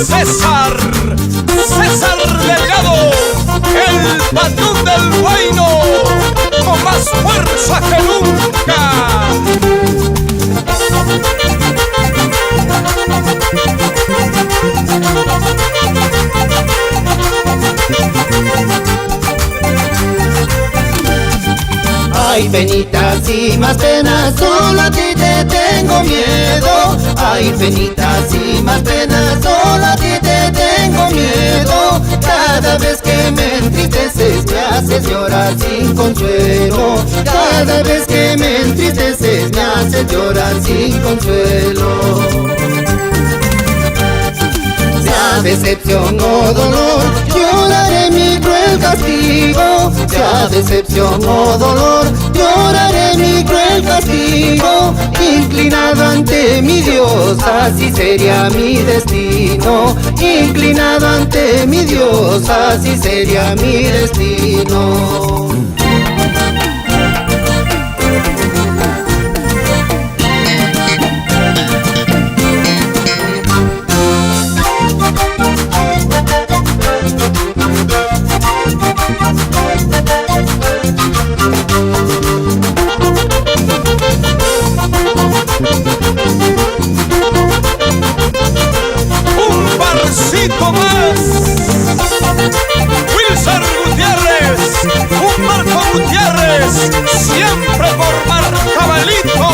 César, César Delgado, el patrón del Huayno, con más fuerza que nunca. Ay, penitas y más penas, solo a ti te tengo miedo. Ay, penitas y más penas, solo a ti te tengo miedo. Cada vez que me entristeces me haces llorar sin consuelo. Cada vez que me entristeces me haces llorar sin consuelo. Sea decepción o dolor, lloraré mi cruel castigo. Sea decepción o dolor, lloraré mi cruel castigo. Inclinado ante mi Dios, así sería mi destino. Inclinado ante mi Dios, así sería mi destino. Un barcito más, Wilson Gutiérrez, un Marco Gutiérrez, siempre por Marcabalito.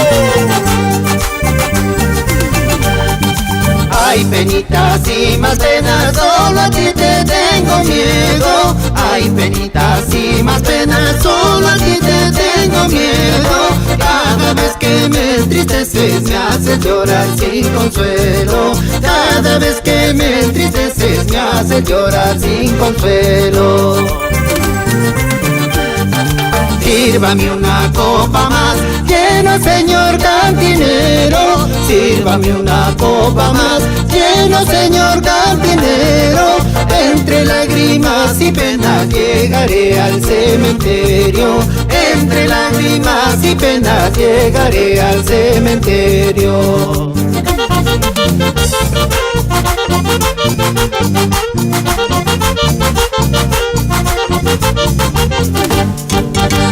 Ay, penitas y más penas, solo a ti te tengo miedo. Ay, penitas y más penas, solo a ti te tengo miedo. Cada vez que me entristeces me haces llorar sin consuelo. Cada vez que me entristeces me haces llorar sin consuelo. Sírvame una copa más, lleno señor cantinero. Sírvame una copa más, lleno señor cantinero. Entre lágrimas y penas llegaré al cementerio. Entre lágrimas y penas llegaré al cementerio.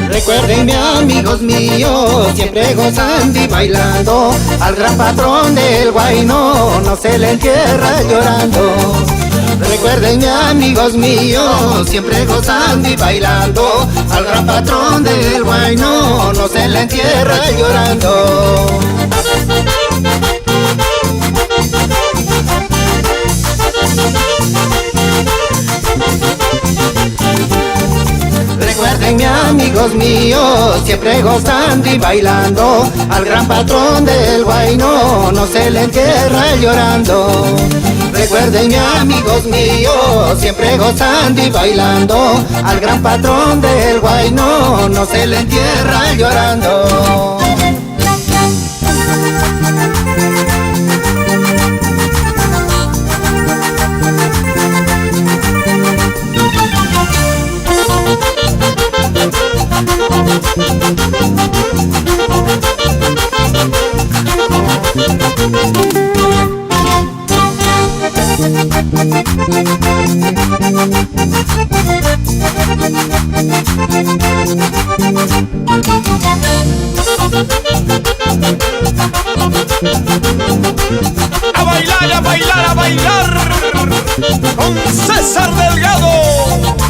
Recuérdenme amigos míos, siempre gozando y bailando. Al gran patrón del Huayno no se le entierra llorando. Recuérdenme amigos míos, siempre gozando y bailando. Al gran patrón del Huayno no se le entierra llorando. Recuérdenme amigos míos, siempre gozando y bailando. Al gran patrón del Huayno no se le entierra llorando. Recuérdenme amigos míos, siempre gozando y bailando. Al gran patrón del Huayno no se le entierra llorando. A bailar, a bailar, a bailar con César Delgado.